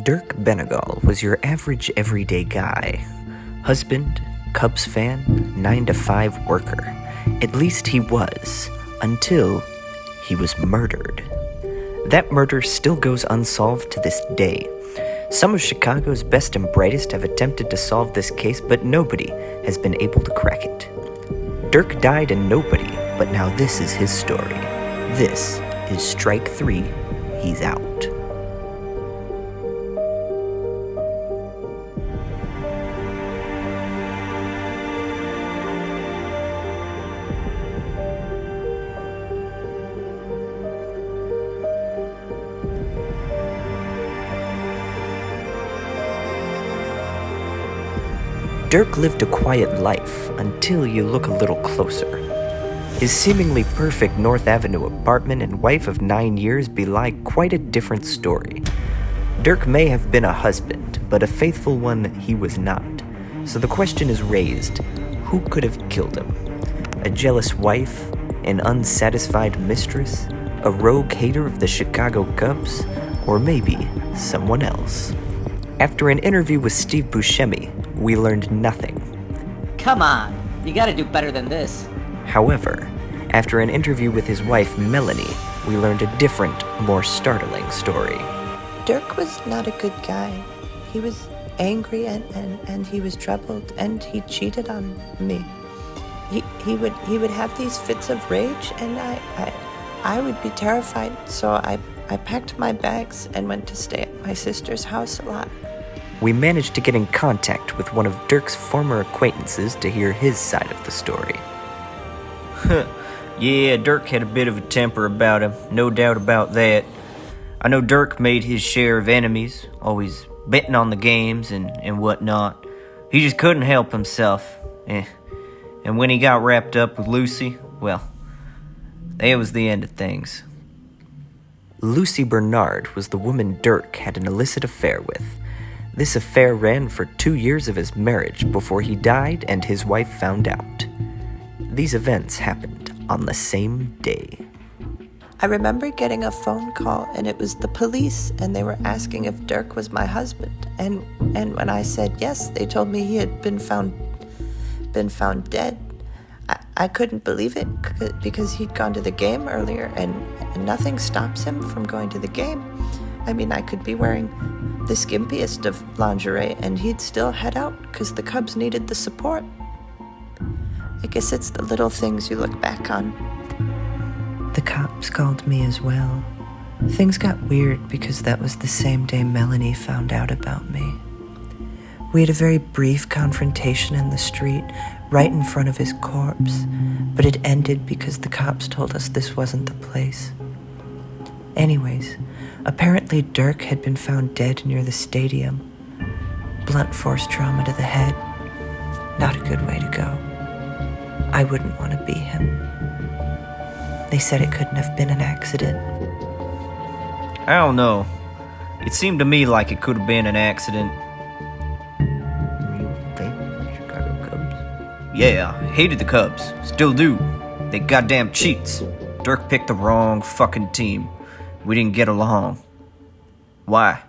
Dirk Benegal was your average everyday guy. Husband, Cubs fan, 9-to-5 worker. At least he was, until he was murdered. That murder still goes unsolved to this day. Some of Chicago's best and brightest have attempted to solve this case, but nobody has been able to crack it. Dirk died and nobody, but now this is his story. This is Strike 3, he's out. Dirk lived a quiet life until you look a little closer. His seemingly perfect North Avenue apartment and wife of 9 years belie quite a different story. Dirk may have been a husband, but a faithful one he was not. So the question is raised, who could have killed him? A jealous wife? An unsatisfied mistress? A rogue hater of the Chicago Cubs? Or maybe someone else? After an interview with Steve Buscemi, we learned nothing. Come on, you gotta do better than this. However, after an interview with his wife, Melanie, we learned a different, more startling story. Dirk was not a good guy. He was angry and he was troubled, and he cheated on me. He would have these fits of rage, and I would be terrified, so I packed my bags and went to stay at my sister's house a lot. We managed to get in contact with one of Dirk's former acquaintances to hear his side of the story. Yeah, Dirk had a bit of a temper about him, no doubt about that. I know Dirk made his share of enemies, always betting on the games and whatnot. He just couldn't help himself. And when he got wrapped up with Lucy, well, that was the end of things. Lucy Bernard was the woman Dirk had an illicit affair with. This affair ran for 2 years of his marriage before he died and his wife found out. These events happened on the same day. I remember getting a phone call, and it was the police, and they were asking if Dirk was my husband. And when I said yes, they told me he had been found dead. I couldn't believe it because he'd gone to the game earlier, and nothing stops him from going to the game. I mean, I could be wearing the skimpiest of lingerie, and he'd still head out because the Cubs needed the support. I guess it's the little things you look back on. The cops called me as well. Things got weird because that was the same day Melanie found out about me. We had a very brief confrontation in the street, right in front of his corpse, but it ended because the cops told us this wasn't the place. Anyways, apparently Dirk had been found dead near the stadium. Blunt force trauma to the head. Not a good way to go. I wouldn't want to be him. They said it couldn't have been an accident. I don't know. It seemed to me like it could have been an accident. Real favorite Chicago Cubs? Yeah, hated the Cubs. Still do. They goddamn cheats. Dirk picked the wrong fucking team. We didn't get along. Why?